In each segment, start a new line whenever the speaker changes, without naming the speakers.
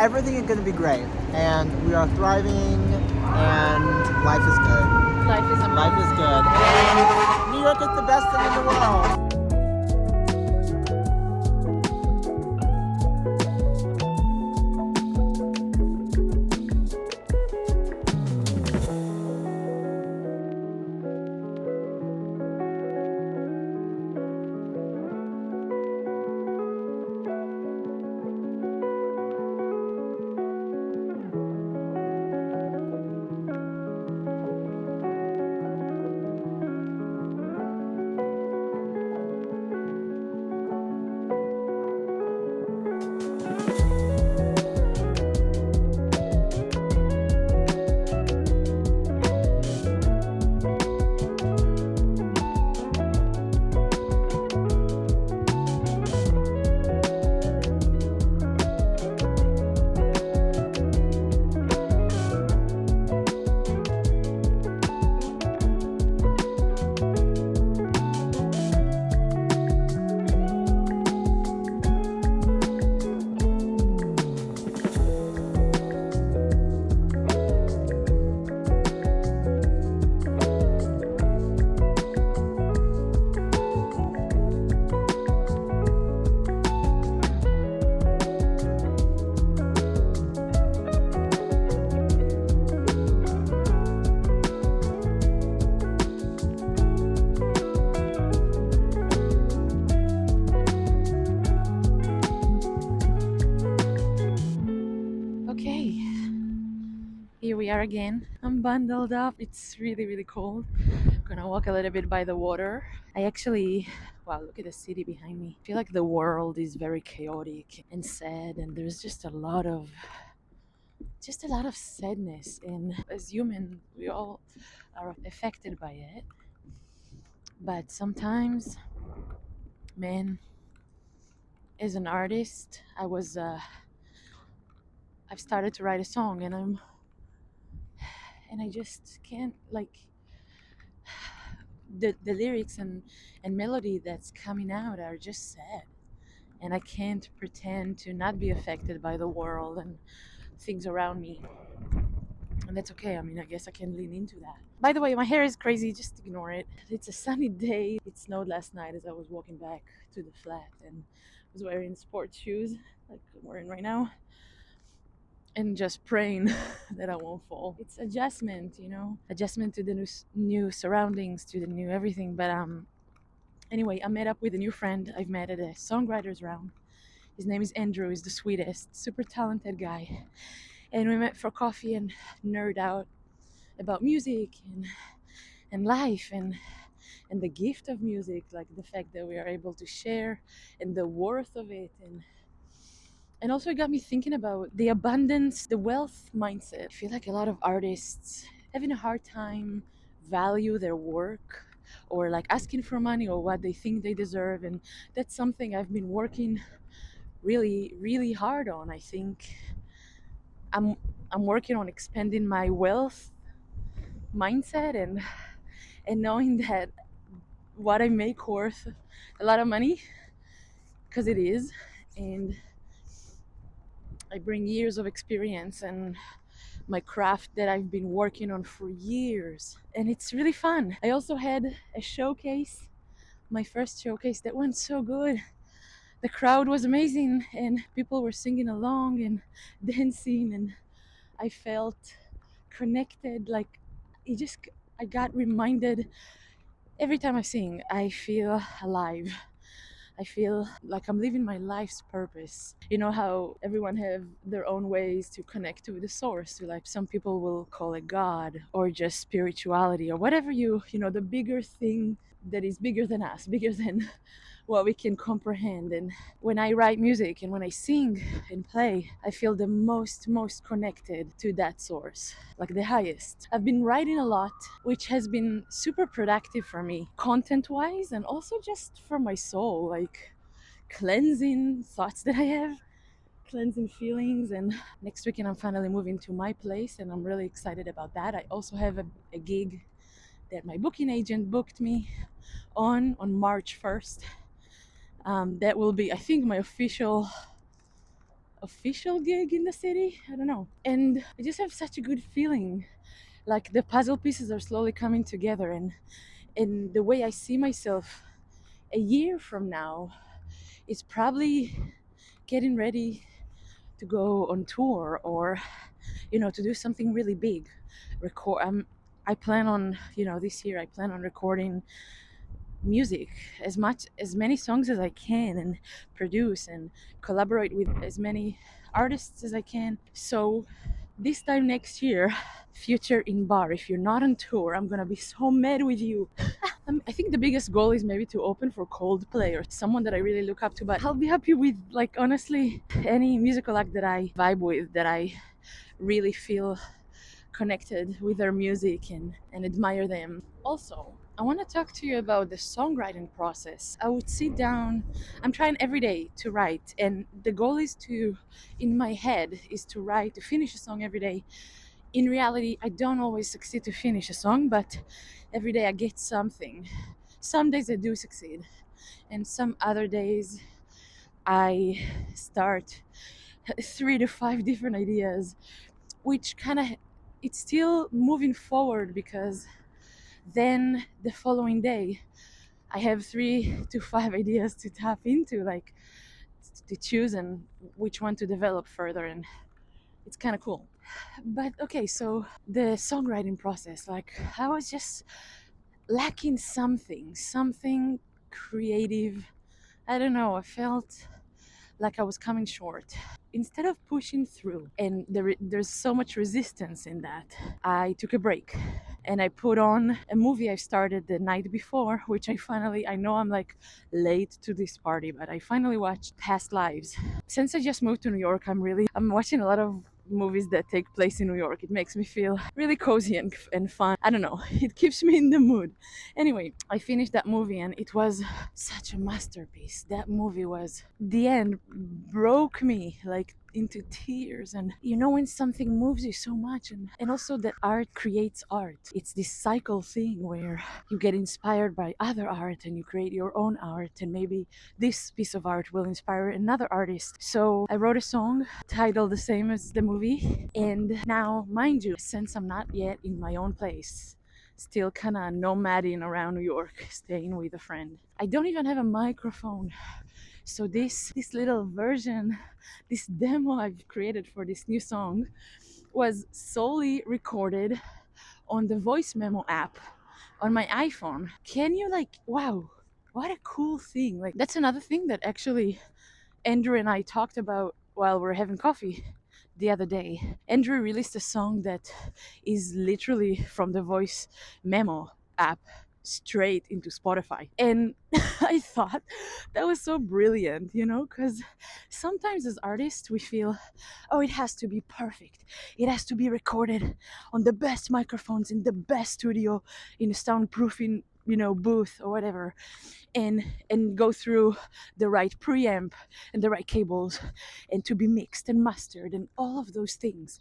everything is going to be great, and we are thriving, and life is good.
Life is amazing.
Life is good. And New York is the best thing in the world.
Okay, here we are again. I'm bundled up. It's really cold. I'm gonna walk a little bit by the water. Wow, look at the city behind me. I feel like the world is very chaotic and sad, and there's just a lot of sadness. And as human, we all are affected by it. But sometimes, man, as an artist, I've started to write a song, and I just can't, like, the lyrics and melody that's coming out are just sad, and I can't pretend to not be affected by the world and things around me, and that's okay. I mean, I guess I can lean into that. By the way, my hair is crazy, just ignore it. It's a sunny day. It snowed last night as I was walking back to the flat, and I was wearing sports shoes like I'm wearing right now, and just praying that I won't fall. It's adjustment, adjustment to the new surroundings, to the new everything. But anyway, I met up with a new friend I've met at a songwriters round. His name is Andrew. He's the sweetest, super talented guy, and we met for coffee and nerd out about music and life and the gift of music, like the fact that we are able to share and the worth of it. And also it got me thinking about the abundance, the wealth mindset. I feel like a lot of artists having a hard time value their work, or like asking for money or what they think they deserve. And that's something I've been working really hard on. I think I'm working on expanding my wealth mindset and knowing that what I make worth a lot of money, because it is. And I bring years of experience and my craft that I've been working on for years, and it's really fun. I also had a showcase, my first showcase, that went so good. The crowd was amazing, and people were singing along and dancing, and I felt connected. Like, I got reminded every time I sing, I feel alive. I feel like I'm living my life's purpose. You know how everyone have their own ways to connect to the source. To, like, some people will call it God or just spirituality or whatever the bigger thing that is bigger than us, bigger than what we can comprehend. And when I write music and when I sing and play, I feel the most connected to that source, like the highest. I've been writing a lot, which has been super productive for me, content wise, and also just for my soul, like cleansing thoughts that I have, cleansing feelings. And next weekend I'm finally moving to my place, and I'm really excited about that. I also have a gig that my booking agent booked me on March 1st. That will be, I think, my official official gig in the city. I don't know. And I just have such a good feeling. Like the puzzle pieces are slowly coming together, and the way I see myself a year from now is probably getting ready to go on tour, or to do something really big. Record. I plan on, this year I plan on recording music, as many songs as I can, and produce and collaborate with as many artists as I can. So this time next year, future Inbar, if you're not on tour, I'm gonna be so mad with you. I think the biggest goal is maybe to open for Coldplay or someone that I really look up to, but I'll be happy with, like, honestly, any musical act that I vibe with, that I really feel connected with their music and admire them. Also, I want to talk to you about the songwriting process. I would sit down, I'm trying every day to write, and the goal is to, in my head, is to write, to finish a song every day. In reality, I don't always succeed to finish a song, but every day I get something. Some days I do succeed, and some other days I start 3 to 5 different ideas, which kind of, it's still moving forward, because then the following day I have 3 to 5 ideas to tap into, like, to choose and which one to develop further, and it's kind of cool. But okay, so the songwriting process, like, I was just lacking something creative. I don't know, I felt like I was coming short. Instead of pushing through, and there's so much resistance in that, I took a break and I put on a movie I started the night before, which I know I'm like late to this party, but I finally watched Past Lives. Since I just moved to New York, I'm watching a lot of movies that take place in New York. It makes me feel really cozy and fun. I don't know, it keeps me in the mood. Anyway, I finished that movie and it was such a masterpiece. That movie was, the end broke me like into tears. And when something moves you so much, and also that art creates art, it's this cycle thing where you get inspired by other art and you create your own art, and maybe this piece of art will inspire another artist. So I wrote a song titled the same as the movie, and now, mind you, since I'm not yet in my own place, still kind of nomading around New York, staying with a friend, I don't even have a microphone. So this little version, this demo I've created for this new song, was solely recorded on the voice memo app on my iPhone. Can you, like, wow, what a cool thing. Like, that's another thing that actually Andrew and I talked about while we're having coffee the other day. Andrew released a song that is literally from the voice memo app straight into Spotify. And I thought that was so brilliant, because sometimes as artists we feel, oh, it has to be perfect. It has to be recorded on the best microphones in the best studio in a soundproofing, booth or whatever, and go through the right preamp and the right cables, and to be mixed and mastered and all of those things,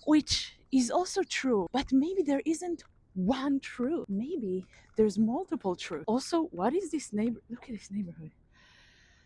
which is also true. But maybe there isn't one truth. Maybe there's multiple truths. Also, what is this look at this neighborhood.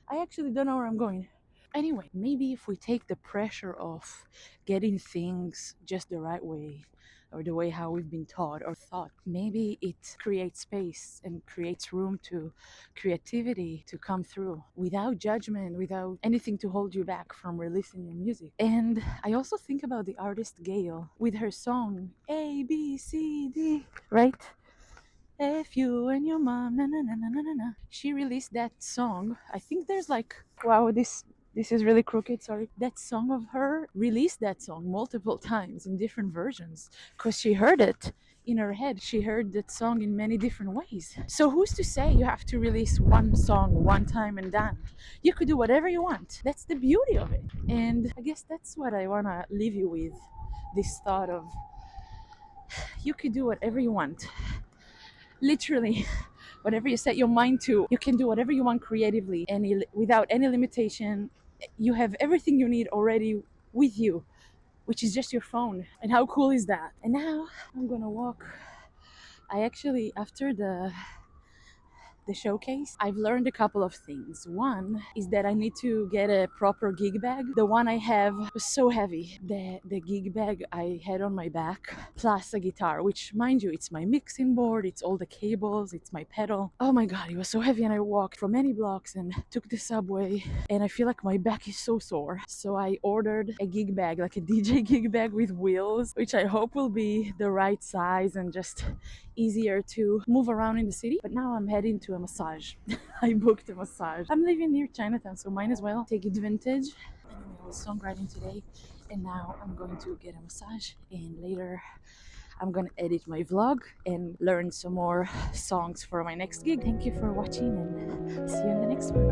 I actually don't know where I'm going. Anyway, maybe if we take the pressure off getting things just the right way, or the way how we've been taught or thought, maybe it creates space and creates room to creativity to come through without judgment, without anything to hold you back from releasing your music. And I also think about the artist Gail with her song A B C D, right? If you and your mom, na na na na na na. She released that song. I think there's like, wow, this is really crooked. Sorry. That song of her, released that song multiple times in different versions, because she heard it in her head. She heard that song in many different ways. So who's to say you have to release one song one time and done? You could do whatever you want. That's the beauty of it. And I guess that's what I wanna leave you with. This thought of, you could do whatever you want. Literally, whatever you set your mind to, you can do whatever you want creatively, without any limitation. You have everything you need already with you, which is just your phone. And how cool is that? And now I'm gonna walk. I actually, after the showcase, I've learned a couple of things. One is that I need to get a proper gig bag. The one I have was so heavy. The gig bag I had on my back, plus a guitar, which, mind you, it's my mixing board, it's all the cables, it's my pedal. Oh my god, it was so heavy, and I walked for many blocks and took the subway, and I feel like my back is so sore. So I ordered a gig bag, like a DJ gig bag with wheels, which I hope will be the right size and just easier to move around in the city. But now I'm heading to a massage. I booked a massage. I'm living near Chinatown, so might as well take advantage. Anyway, I was songwriting today, and now I'm going to get a massage, and later I'm gonna edit my vlog and learn some more songs for my next gig. Thank you for watching, and see you in the next one.